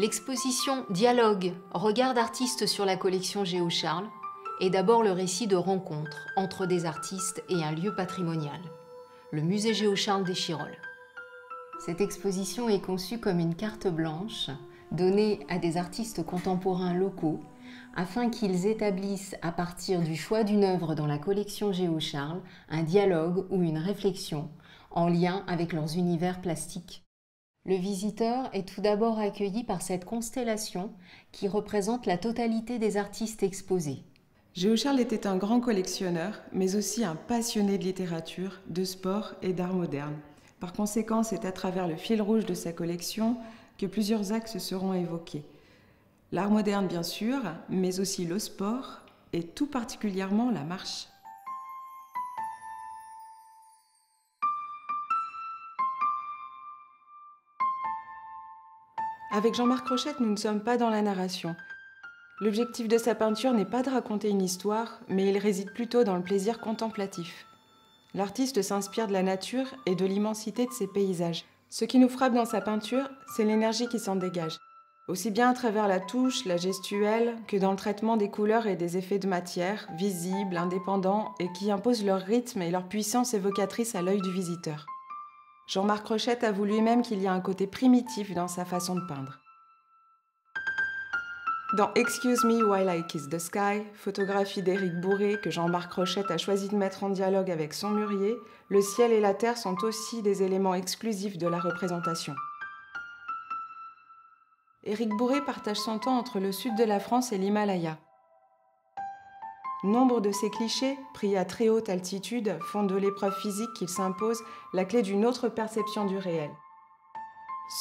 L'exposition Dialogue, regard d'artistes sur la collection Géo-Charles est d'abord le récit de rencontres entre des artistes et un lieu patrimonial, le musée Géo-Charles d'Échirolles. Cette exposition est conçue comme une carte blanche donnée à des artistes contemporains locaux afin qu'ils établissent à partir du choix d'une œuvre dans la collection Géo-Charles un dialogue ou une réflexion en lien avec leurs univers plastiques. Le visiteur est tout d'abord accueilli par cette constellation qui représente la totalité des artistes exposés. Géo-Charles était un grand collectionneur, mais aussi un passionné de littérature, de sport et d'art moderne. Par conséquent, c'est à travers le fil rouge de sa collection que plusieurs axes seront évoqués. L'art moderne, bien sûr, mais aussi le sport et tout particulièrement la marche. Avec Jean-Marc Rochette, nous ne sommes pas dans la narration. L'objectif de sa peinture n'est pas de raconter une histoire, mais il réside plutôt dans le plaisir contemplatif. L'artiste s'inspire de la nature et de l'immensité de ses paysages. Ce qui nous frappe dans sa peinture, c'est l'énergie qui s'en dégage. Aussi bien à travers la touche, la gestuelle, que dans le traitement des couleurs et des effets de matière, visibles, indépendants, et qui imposent leur rythme et leur puissance évocatrice à l'œil du visiteur. Jean-Marc Rochette avoue lui-même qu'il y a un côté primitif dans sa façon de peindre. Dans Excuse Me While I Kiss the Sky, photographie d'Éric Bourré que Jean-Marc Rochette a choisi de mettre en dialogue avec son mûrier, le ciel et la terre sont aussi des éléments exclusifs de la représentation. Éric Bourré partage son temps entre le sud de la France et l'Himalaya. Nombre de ces clichés, pris à très haute altitude, font de l'épreuve physique qu'il s'impose la clé d'une autre perception du réel.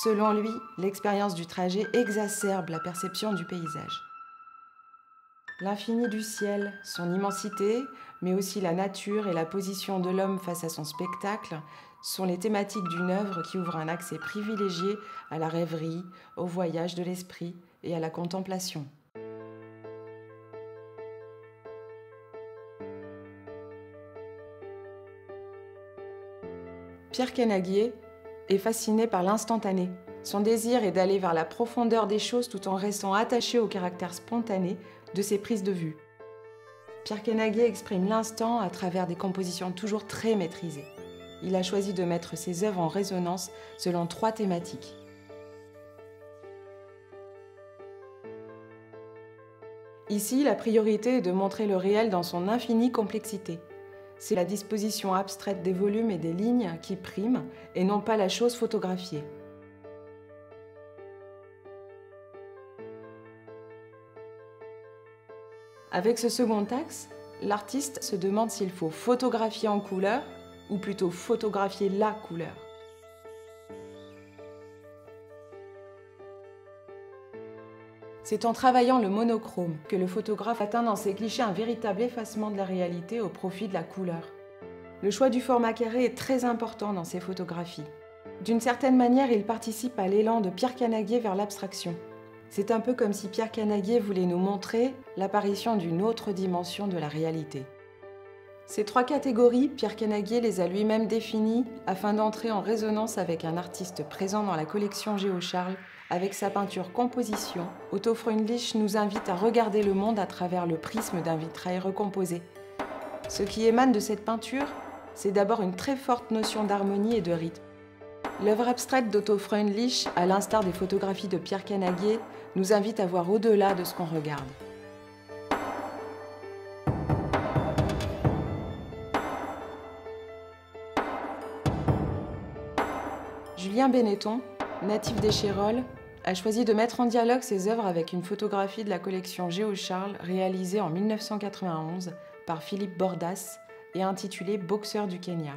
Selon lui, l'expérience du trajet exacerbe la perception du paysage. L'infini du ciel, son immensité, mais aussi la nature et la position de l'homme face à son spectacle, sont les thématiques d'une œuvre qui ouvre un accès privilégié à la rêverie, au voyage de l'esprit et à la contemplation. Pierre Canaguier est fasciné par l'instantané. Son désir est d'aller vers la profondeur des choses tout en restant attaché au caractère spontané de ses prises de vue. Pierre Canaguier exprime l'instant à travers des compositions toujours très maîtrisées. Il a choisi de mettre ses œuvres en résonance selon 3 thématiques. Ici, la priorité est de montrer le réel dans son infinie complexité. C'est la disposition abstraite des volumes et des lignes qui prime, et non pas la chose photographiée. Avec ce second axe, l'artiste se demande s'il faut photographier en couleur, ou plutôt photographier la couleur. C'est en travaillant le monochrome que le photographe atteint dans ses clichés un véritable effacement de la réalité au profit de la couleur. Le choix du format carré est très important dans ses photographies. D'une certaine manière, il participe à l'élan de Pierre Canaguier vers l'abstraction. C'est un peu comme si Pierre Canaguier voulait nous montrer l'apparition d'une autre dimension de la réalité. Ces 3 catégories, Pierre Canaguier les a lui-même définies afin d'entrer en résonance avec un artiste présent dans la collection Géo-Charles. Avec sa peinture composition, Otto Freundlich nous invite à regarder le monde à travers le prisme d'un vitrail recomposé. Ce qui émane de cette peinture, c'est d'abord une très forte notion d'harmonie et de rythme. L'œuvre abstraite d'Otto Freundlich, à l'instar des photographies de Pierre Canaguier, nous invite à voir au-delà de ce qu'on regarde. Julien Benetton, natif d'Échirolles, a choisi de mettre en dialogue ses œuvres avec une photographie de la collection Géo-Charles réalisée en 1991 par Philippe Bordas et intitulée « Boxeur du Kenya ».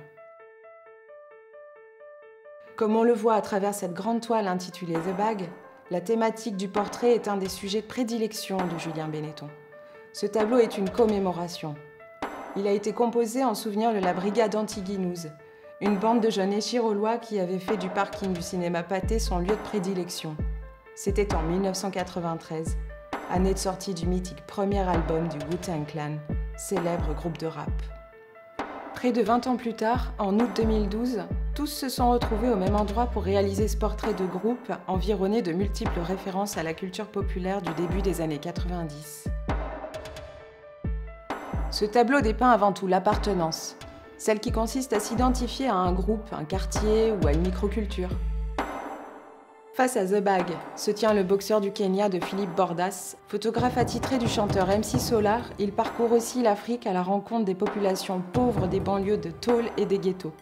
Comme on le voit à travers cette grande toile intitulée « The Bag », la thématique du portrait est un des sujets de prédilection de Julien Benetton. Ce tableau est une commémoration. Il a été composé en souvenir de la brigade anti-guinouze, une bande de jeunes échirollois qui avaient fait du parking du cinéma Pathé son lieu de prédilection. C'était en 1993, année de sortie du mythique premier album du Wu-Tang Clan, célèbre groupe de rap. Près de 20 ans plus tard, en août 2012, Tous se sont retrouvés au même endroit pour réaliser ce portrait de groupe environné de multiples références à la culture populaire du début des années 90. Ce tableau dépeint avant tout l'appartenance, celle qui consiste à s'identifier à un groupe, un quartier ou à une microculture. Face à The Bag se tient le boxeur du Kenya de Philippe Bordas. Photographe attitré du chanteur MC Solar, il parcourt aussi l'Afrique à la rencontre des populations pauvres des banlieues de tôle et des ghettos.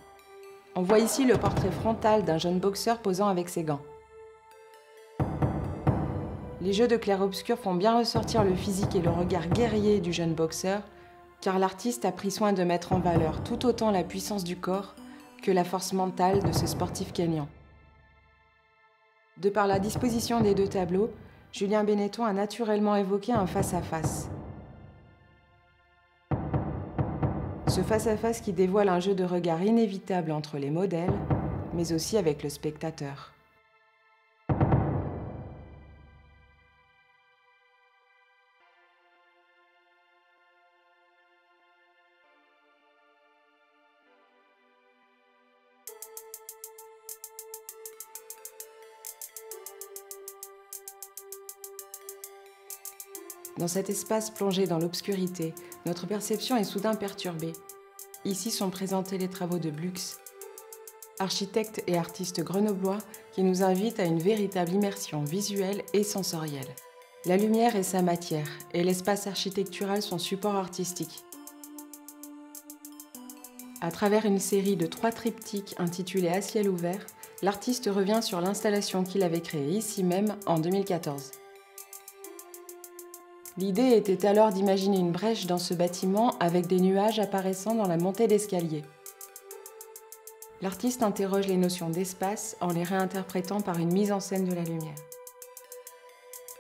On voit ici le portrait frontal d'un jeune boxeur posant avec ses gants. Les jeux de clair-obscur font bien ressortir le physique et le regard guerrier du jeune boxeur, car l'artiste a pris soin de mettre en valeur tout autant la puissance du corps que la force mentale de ce sportif kényan. De par la disposition des deux tableaux, Julien Benetton a naturellement évoqué un face-à-face. Ce face-à-face qui dévoile un jeu de regard inévitable entre les modèles, mais aussi avec le spectateur. Dans cet espace plongé dans l'obscurité, notre perception est soudain perturbée. Ici sont présentés les travaux de Blux, architecte et artiste grenoblois qui nous invite à une véritable immersion visuelle et sensorielle. La lumière est sa matière et l'espace architectural son support artistique. À travers une série de 3 triptyques intitulés À ciel ouvert, l'artiste revient sur l'installation qu'il avait créée ici même en 2014. L'idée était alors d'imaginer une brèche dans ce bâtiment avec des nuages apparaissant dans la montée d'escalier. L'artiste interroge les notions d'espace en les réinterprétant par une mise en scène de la lumière.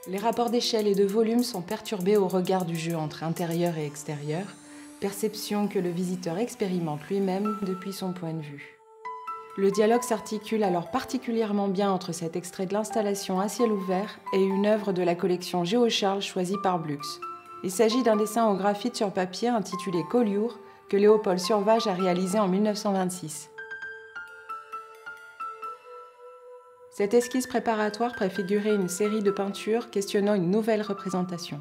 Les rapports d'échelle et de volume sont perturbés au regard du jeu entre intérieur et extérieur, perception que le visiteur expérimente lui-même depuis son point de vue. Le dialogue s'articule alors particulièrement bien entre cet extrait de l'installation À ciel ouvert et une œuvre de la collection Géo-Charles choisie par Blux. Il s'agit d'un dessin au graphite sur papier intitulé Collioure que Léopold Survage a réalisé en 1926. Cette esquisse préparatoire préfigurait une série de peintures questionnant une nouvelle représentation.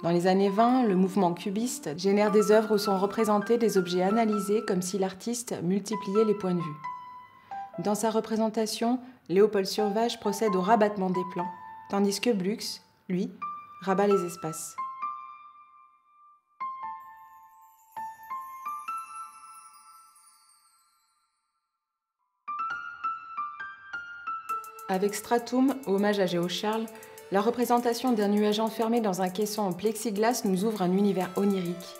Dans les années 20, le mouvement cubiste génère des œuvres où sont représentés des objets analysés comme si l'artiste multipliait les points de vue. Dans sa représentation, Léopold Survage procède au rabattement des plans, tandis que Blux, lui, rabat les espaces. Avec Stratum, hommage à Géo-Charles, la représentation d'un nuage enfermé dans un caisson en plexiglas nous ouvre un univers onirique.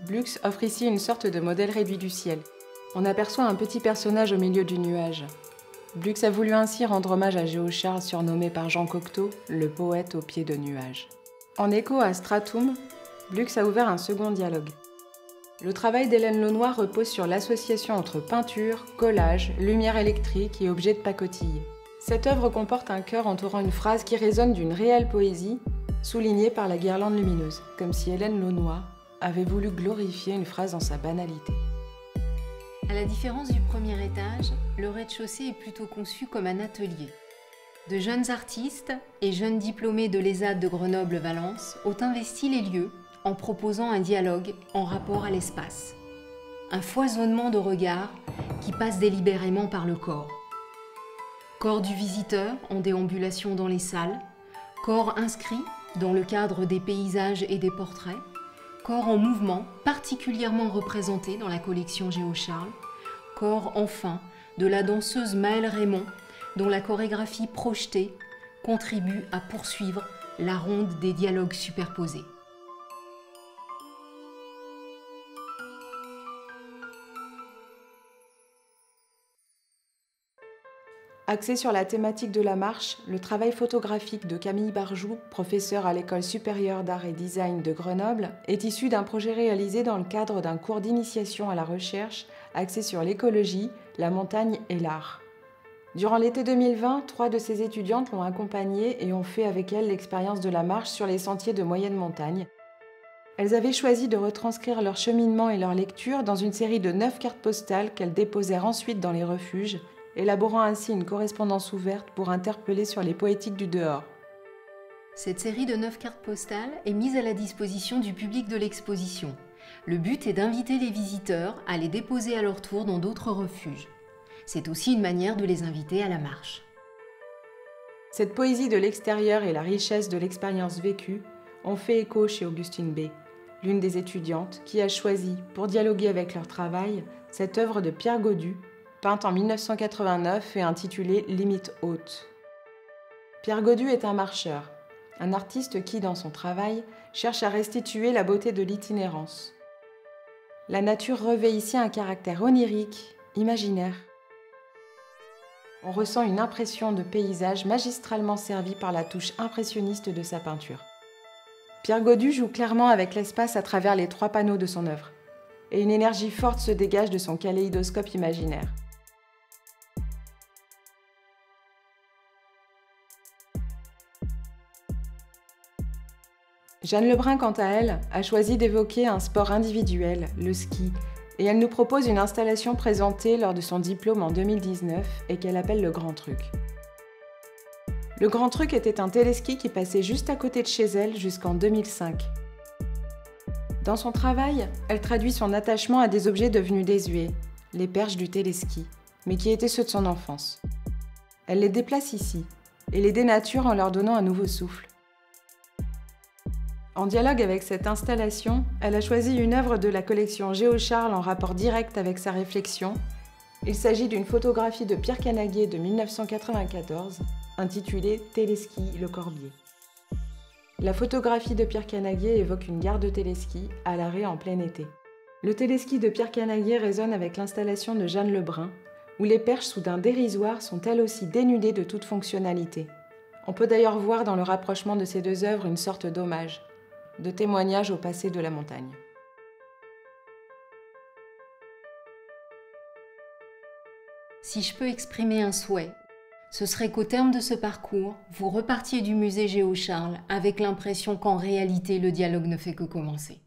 Blux offre ici une sorte de modèle réduit du ciel. On aperçoit un petit personnage au milieu du nuage. Blux a voulu ainsi rendre hommage à Géo-Charles, surnommé par Jean Cocteau le poète aux pieds de nuages. En écho à Stratum, Blux a ouvert un second dialogue. Le travail d'Hélène Launois repose sur l'association entre peinture, collage, lumière électrique et objets de pacotille. Cette œuvre comporte un chœur entourant une phrase qui résonne d'une réelle poésie, soulignée par la guirlande lumineuse, comme si Hélène Launois avait voulu glorifier une phrase dans sa banalité. À la différence du premier étage, le rez-de-chaussée est plutôt conçu comme un atelier. De jeunes artistes et jeunes diplômés de l'ESAD de Grenoble-Valence ont investi les lieux en proposant un dialogue en rapport à l'espace. Un foisonnement de regards qui passe délibérément par le corps. Corps du visiteur en déambulation dans les salles, corps inscrit dans le cadre des paysages et des portraits, corps en mouvement particulièrement représenté dans la collection Géo-Charles, corps enfin de la danseuse Maëlle Raymond dont la chorégraphie projetée contribue à poursuivre la ronde des dialogues superposés. Axé sur la thématique de la marche, le travail photographique de Camille Barjou, professeur à l'École supérieure d'art et design de Grenoble, est issu d'un projet réalisé dans le cadre d'un cours d'initiation à la recherche axé sur l'écologie, la montagne et l'art. Durant l'été 2020, 3 de ses étudiantes l'ont accompagnée et ont fait avec elle l'expérience de la marche sur les sentiers de moyenne montagne. Elles avaient choisi de retranscrire leur cheminement et leur lecture dans une série de 9 cartes postales qu'elles déposèrent ensuite dans les refuges, élaborant ainsi une correspondance ouverte pour interpeller sur les poétiques du dehors. Cette série de 9 cartes postales est mise à la disposition du public de l'exposition. Le but est d'inviter les visiteurs à les déposer à leur tour dans d'autres refuges. C'est aussi une manière de les inviter à la marche. Cette poésie de l'extérieur et la richesse de l'expérience vécue ont fait écho chez Augustine B., l'une des étudiantes qui a choisi, pour dialoguer avec leur travail, cette œuvre de Pierre Gaudu, peinte en 1989 et intitulée « Limites hautes ». Pierre Gaudu est un marcheur, un artiste qui, dans son travail, cherche à restituer la beauté de l'itinérance. La nature revêt ici un caractère onirique, imaginaire. On ressent une impression de paysage magistralement servie par la touche impressionniste de sa peinture. Pierre Gaudu joue clairement avec l'espace à travers les 3 panneaux de son œuvre, et une énergie forte se dégage de son kaléidoscope imaginaire. Jeanne Lebrun, quant à elle, a choisi d'évoquer un sport individuel, le ski, et elle nous propose une installation présentée lors de son diplôme en 2019 et qu'elle appelle le Grand Truc. Le Grand Truc était un téléski qui passait juste à côté de chez elle jusqu'en 2005. Dans son travail, elle traduit son attachement à des objets devenus désuets, les perches du téléski, mais qui étaient ceux de son enfance. Elle les déplace ici et les dénature en leur donnant un nouveau souffle. En dialogue avec cette installation, elle a choisi une œuvre de la collection Géocharles en rapport direct avec sa réflexion. Il s'agit d'une photographie de Pierre Canaguet de 1994, intitulée « Téléski, le Corbier ». La photographie de Pierre Canaguet évoque une gare de téléski à l'arrêt en plein été. Le téléski de Pierre Canaguet résonne avec l'installation de Jeanne Lebrun, où les perches soudain dérisoires sont elles aussi dénudées de toute fonctionnalité. On peut d'ailleurs voir dans le rapprochement de ces deux œuvres une sorte d'hommage, de témoignage au passé de la montagne. Si je peux exprimer un souhait, ce serait qu'au terme de ce parcours, vous repartiez du musée Géocharles avec l'impression qu'en réalité, le dialogue ne fait que commencer.